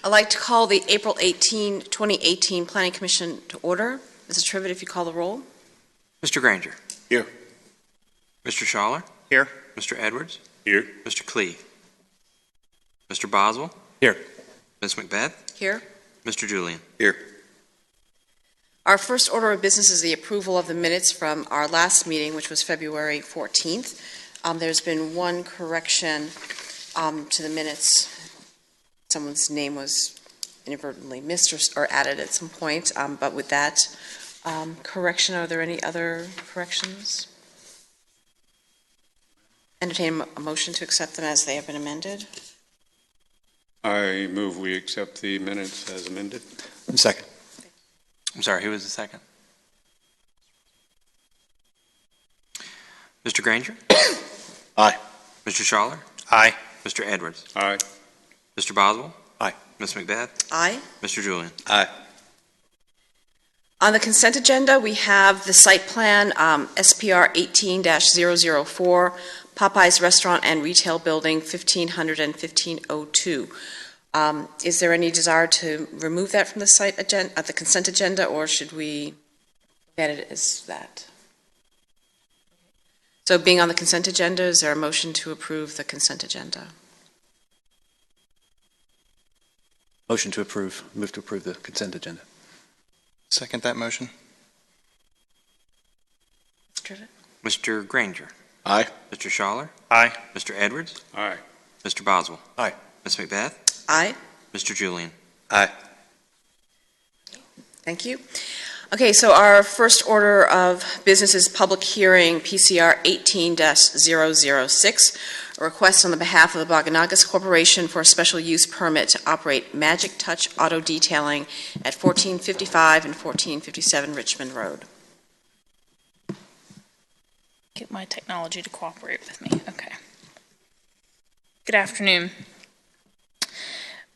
I'd like to call the April 18, 2018 Planning Commission to order. Mrs. Trivett, if you call the roll. Mr. Granger. Here. Mr. Schaller. Here. Mr. Edwards. Here. Mr. Cleve. Mr. Boswell. Here. Ms. Macbeth. Here. Mr. Julian. Here. Our first order of business is the approval of the minutes from our last meeting, which was February 14th. There's been one correction to the minutes. Someone's name was inadvertently missed or added at some point, but with that correction, are there any other corrections? Entertain a motion to accept them as they have been amended. I move we accept the minutes as amended. Second. I'm sorry, who was the second? Mr. Granger. Aye. Mr. Schaller. Aye. Mr. Edwards. Aye. Mr. Boswell. Aye. Ms. Macbeth. Aye. Mr. Julian. Aye. On the consent agenda, we have the site plan, SPR 18-004, Popeye's Restaurant and Retail Building, 1500 and 1502. Is there any desire to remove that from the site agenda, the consent agenda, or should we get it as that? So being on the consent agenda, is there a motion to approve the consent agenda? Motion to approve. Move to approve the consent agenda. Second that motion. Mr. Granger. Aye. Mr. Schaller. Aye. Mr. Edwards. Aye. Mr. Boswell. Aye. Ms. Macbeth. Aye. Mr. Julian. Aye. Thank you. Okay, so our first order of business is public hearing, PCR 18-006, a request on the behalf of the Baganagas Corporation for a special use permit to operate Magic Touch Auto Detailing at 1455 and 1457 Richmond Road. Get my technology to cooperate with me. Okay. Good afternoon.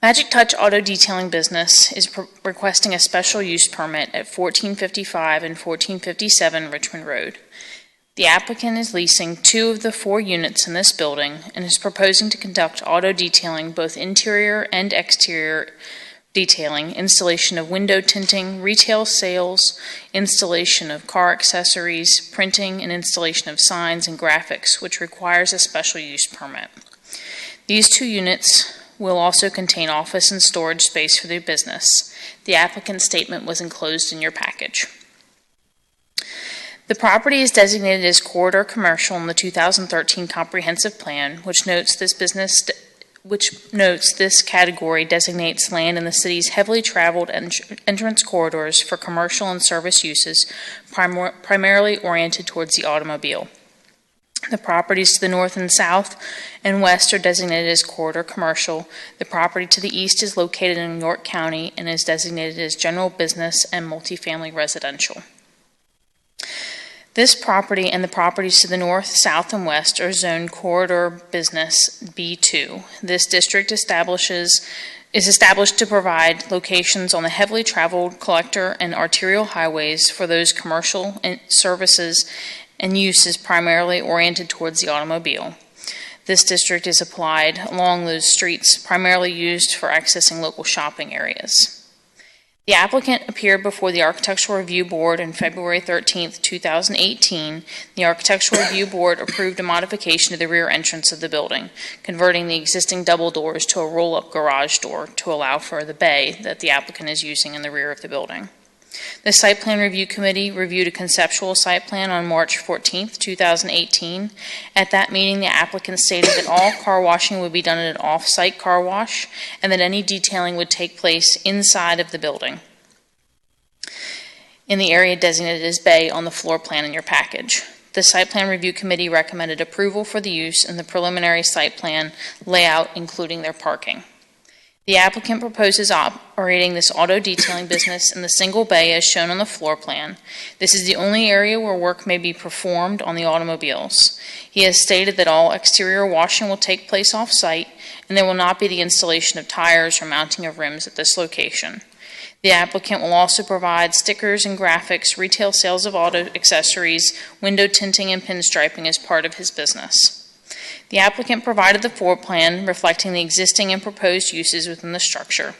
Magic Touch Auto Detailing Business is requesting a special use permit at 1455 and 1457 Richmond Road. The applicant is leasing 2 of the 4 units in this building and is proposing to conduct auto detailing, both interior and exterior detailing, installation of window tinting, retail sales, installation of car accessories, printing, and installation of signs and graphics, which requires a special use permit. These 2 units will also contain office and storage space for their business. The applicant's statement was enclosed in your package. The property is designated as corridor commercial in the 2013 comprehensive plan, which notes this category designates land in the city's heavily traveled entrance corridors for commercial and service uses, primarily oriented towards the automobile. The properties to the north and south and west are designated as corridor commercial. The property to the east is located in York County and is designated as general business and multifamily residential. This property and the properties to the north, south, and west are zoned corridor business B2. This district is established to provide locations on the heavily traveled collector and arterial highways for those commercial and services and uses primarily oriented towards the automobile. This district is applied along those streets primarily used for accessing local shopping areas. The applicant appeared before the Architectural Review Board on February 13, 2018. The Architectural Review Board approved a modification to the rear entrance of the building, converting the existing double doors to a roll-up garage door to allow for the bay that the applicant is using in the rear of the building. The Site Plan Review Committee reviewed a conceptual site plan on March 14, 2018. At that meeting, the applicant stated that all car washing would be done at an off-site car wash and that any detailing would take place inside of the building in the area designated as bay on the floor plan in your package. The Site Plan Review Committee recommended approval for the use in the preliminary site plan layout, including their parking. The applicant proposes operating this auto detailing business in the single bay as shown on the floor plan. This is the only area where work may be performed on the automobiles. He has stated that all exterior washing will take place off-site and there will not be the installation of tires or mounting of rims at this location. The applicant will also provide stickers and graphics, retail sales of auto accessories, window tinting, and pinstriping as part of his business. The applicant provided the floor plan reflecting the existing and proposed uses within the structure.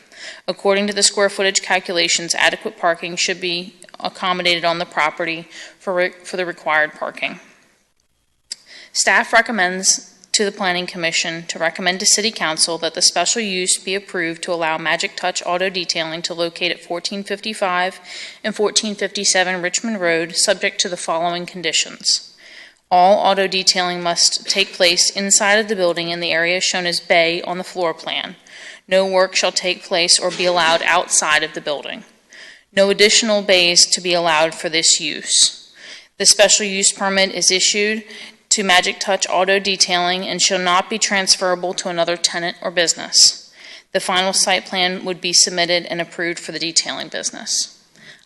According to the square footage calculations, adequate parking should be accommodated on the property for the required parking. Staff recommends to the Planning Commission to recommend to City Council that the special use be approved to allow Magic Touch Auto Detailing to locate at 1455 and 1457 Richmond Road, subject to the following conditions. All auto detailing must take place inside of the building in the area shown as bay on the floor plan. No work shall take place or be allowed outside of the building. No additional bays to be allowed for this use. The special use permit is issued to Magic Touch Auto Detailing and shall not be transferable to another tenant or business. The final site plan would be submitted and approved for the detailing business.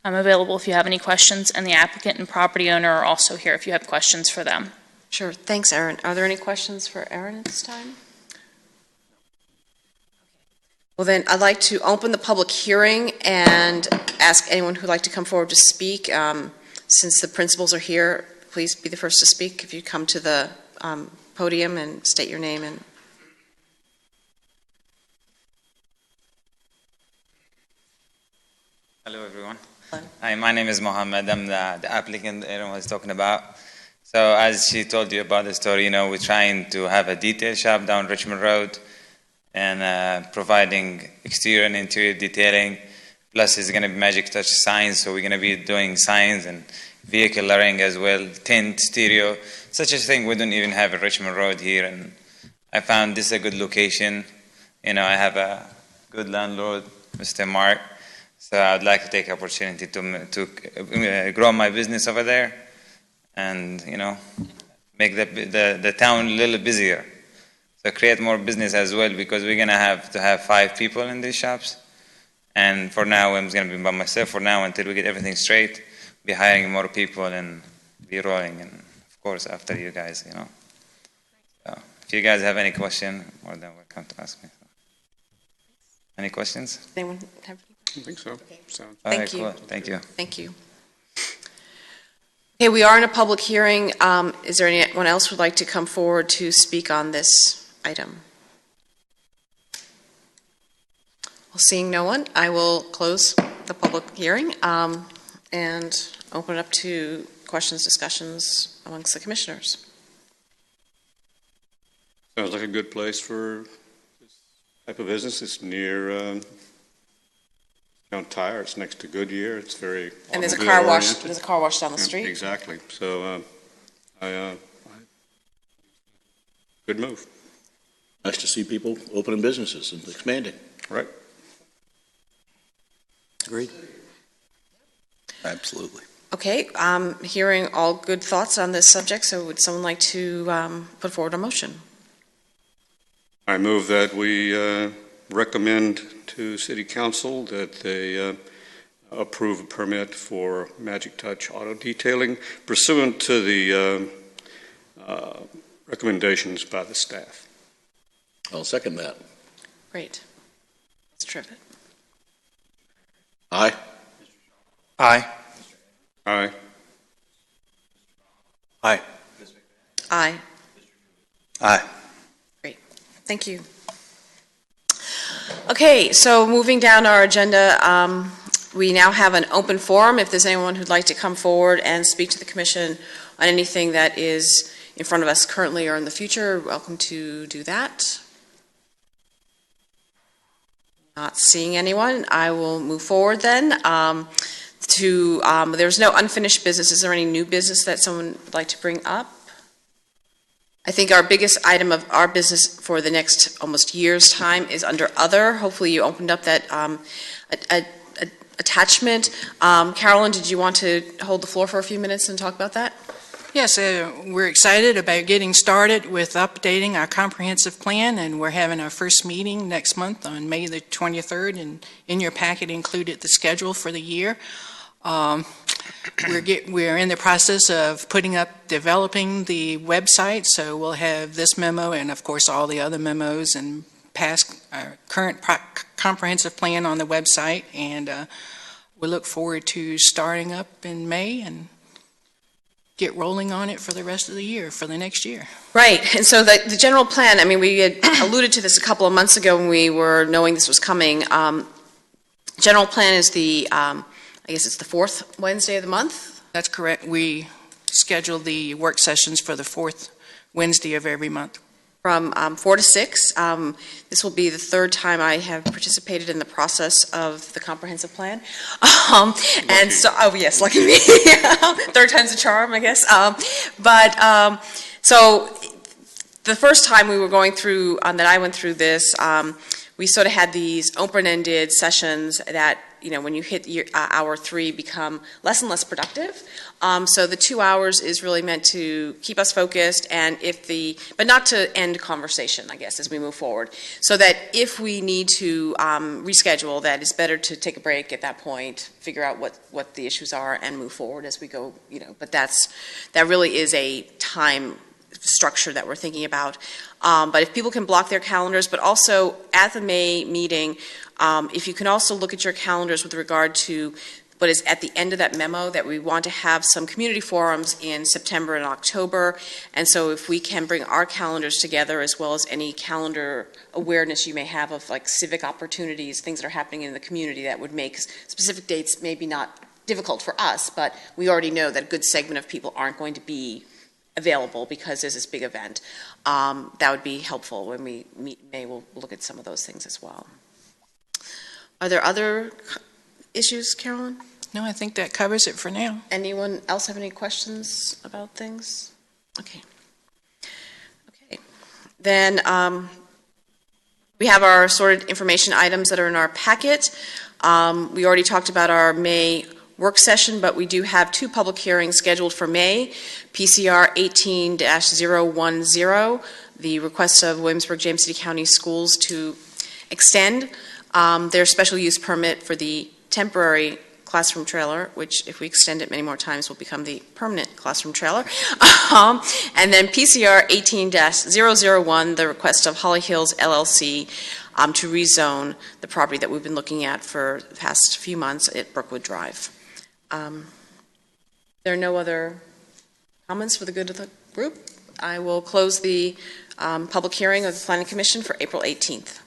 I'm available if you have any questions, and the applicant and property owner are also here if you have questions for them. Sure. Thanks, Erin. Are there any questions for Erin at this time? Well, then, I'd like to open the public hearing and ask anyone who'd like to come forward to speak. Since the principals are here, please be the first to speak. If you come to the podium and state your name and... Hello, everyone. Hello. Hi, my name is Mohammed. I'm the applicant Erin was talking about. So as she told you about the story, we're trying to have a detail shop down Richmond Road and providing exterior and interior detailing. Plus, it's going to be Magic Touch signs, so we're going to be doing signs and vehicle lettering as well, tint, stereo, such a thing we don't even have at Richmond Road here. And I found this a good location. I have a good landlord, Mr. Mark. So I'd like to take the opportunity to grow my business over there and, make the town a little busier. So create more business as well, because we're going to have 5 people in these shops. And for now, I'm going to be by myself for now until we get everything straight, be hiring more people and be rolling. And, of course, after you guys, So if you guys have any question, more than welcome to ask me. Any questions? Anyone have... I think so. Okay. Sounds Thank you. Cool. Thank you. Thank you. Okay, we are in a public hearing. Is there anyone else who would like to come forward to speak on this item? Well, seeing no one, I will close the public hearing and open it up to questions, discussions amongst the commissioners. Sounds like a good place for this type of business. It's near Mount Tire. It's next to Goodyear. It's very And there's a car wash. automobile-oriented. There's a car wash down the Yeah, street. exactly. So, good move. Nice to see people opening businesses and expanding. Right. Agreed. Absolutely. Okay, hearing all good thoughts on this subject. So, would someone like to put forward a motion? I move that we recommend to City Council that they approve a permit for Magic Touch Auto Detailing pursuant to the recommendations by the staff. I'll second that. Great. Let's trip it. Aye. Aye. Aye. Aye. Aye. Aye. Great. Thank you. Okay, so moving down our agenda, we now have an open forum. If there's anyone who'd like to come forward and speak to the commission on anything that is in front of us currently or in the future, welcome to do that. Not seeing anyone, I will move forward then. There's no unfinished business. Is there any new business that someone would like to bring up? I think our biggest item of our business for the next almost year's time is under other. Hopefully you opened up that attachment. Carolyn, did you want to hold the floor for a few minutes and talk about that? Yes, we're excited about getting started with updating our comprehensive plan, and we're having our first meeting next month on May the 23rd, and in your packet included the schedule for the year. We're in the process of developing the website, so we'll have this memo and, of course, all the other memos and current comprehensive plan on the website, and we look forward to starting up in May and get rolling on it for the rest of the year, for the next year. Right, and so the general plan, I mean, we had alluded to this a couple of months ago when we were knowing this was coming. General plan is I guess it's the fourth Wednesday of the month. That's correct. We schedule the work sessions for the fourth Wednesday of every month. From 4 to 6. This will be the third time I have participated in the process of the comprehensive plan. And so, oh yes, lucky me. Third time's a charm, I guess. So the first time we were going through, that I went through this, we sort of had these open-ended sessions that, when you hit hour 3, become less and less productive. So the 2 hours is really meant to keep us focused, and but not to end conversation, I guess, as we move forward. So that if we need to reschedule, that it's better to take a break at that point, figure out what the issues are, and move forward as we go. But that really is a time structure that we're thinking about. But if people can block their calendars, but also at the May meeting, if you can also look at your calendars with regard to what is at the end of that memo, that we want to have some community forums in September and October. And so if we can bring our calendars together, as well as any calendar awareness you may have of like civic opportunities, things that are happening in the community that would make specific dates maybe not difficult for us, but we already know that a good segment of people aren't going to be available because there's this big event. That would be helpful when we meet in May. We'll look at some of those things as well. Are there other issues, Carolyn? No, I think that covers it for now. Anyone else have any questions about things? Okay. Then we have our sorted information items that are in our packet. We already talked about our May work session, but we do have 2 public hearings scheduled for May. PCR 18-010, the request of Williamsburg James City County Schools to extend their special use permit for the temporary classroom trailer, which if we extend it many more times will become the permanent classroom trailer. And then PCR 18-001, the request of Holly Hills LLC to rezone the property that we've been looking at for the past few months at Brookwood Drive. There are no other comments for the good of the group. I will close the public hearing of the Planning Commission for April 18th.